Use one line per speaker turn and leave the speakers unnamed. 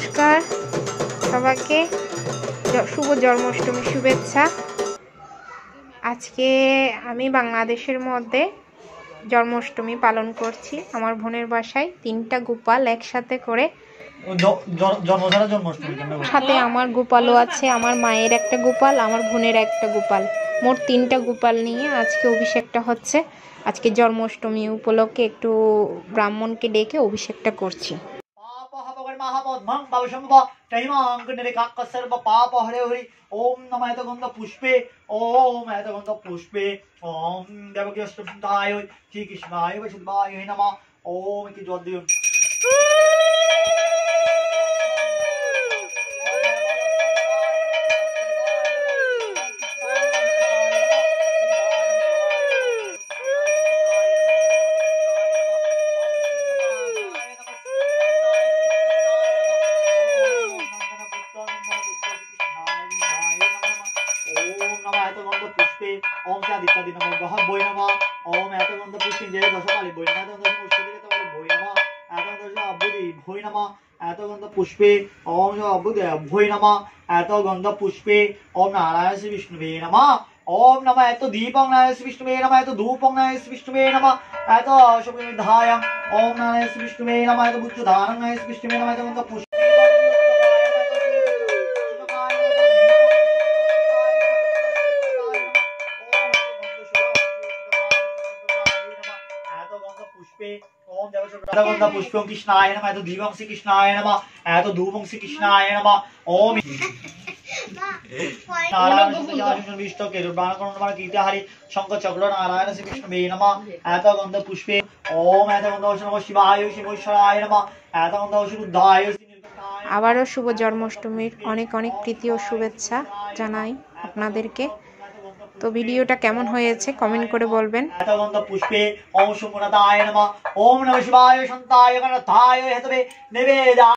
নমস্কার সবাইকে, শুভ জন্মাষ্টমীর শুভেচ্ছা। আজকে আমি বাংলাদেশের মধ্যে জন্মাষ্টমী পালন করছি আমার বোনের বাসায়। 3টা গোপাল একসাথে করে, সাথে আমার গোপালও আছে, আমার মায়ের একটা গোপাল, আমার বোনের একটা গোপাল, মোট 3টা গোপাল নিয়ে আজকে অভিষেকটা হচ্ছে। আজকে জন্মাষ্টমী উপলক্ষে একটু ব্রাহ্মণকে ডেকে অভিষেকটা করছি।
ओम नमः ऐतगंध पुष्पे ओम ऐतगंध पुष्पे ओम देवकी अष्टभुजाय श्री कृष्णाय वसुदेवाय नमः ओम की जल दियो। पुष्पे ओम आदित्यादि नमो गह बोय नमः ओम ऐतगंध पुष्पे जय दशकाली बोय नमः ऐतगंध पुष्पे के तवले बोय नमः ऐतगंध अबुदि बोय नमः ऐतगंध पुष्पे ओम अबुदि बोय नमः ऐतगंध पुष्पे ओम नारायण श्री विष्णुवे नमः ओम नमः ऐतो दीपं नारायण श्री विष्णुवे नमः ऐतो धूपं नारायण श्री विष्णुवे नमः ऐतो शुभनिधायं ओम नारायण श्री विष्णुवे नमः ऐतो बुद्धदानं नारायण श्री विष्णुवे नमः ऐतगंध पुष्पे ऐतगंध पुष्पं कृष्णाय नमः ऐतो दीपं श्री कृष्णाय नमः ऐतो धूपं श्री कृष्णाय नमः ओम नारायण विष्णु के रुद्राणकरण कीर्तिहारी शंकर चक्र नारायण श्री विष्णुवे नमः ऐतगंध पुष्पे ओम ऐतगंध नमः शिवाय शिवेश्वराय नमः ऐतगंध शुद्धाय।
আবারও শুভ জন্মাষ্টমীর অনেক অনেক প্রীতি ও শুভেচ্ছা জানাই আপনাদেরকে। তো ভিডিওটা কেমন হয়েছে কমেন্ট করে বলবেন।
ऐतगंध पुष्पे ओम शुम्भनाथाय नमः ओम नमः शिवाय शांताय गणनाथाय हेतवे निवेदा।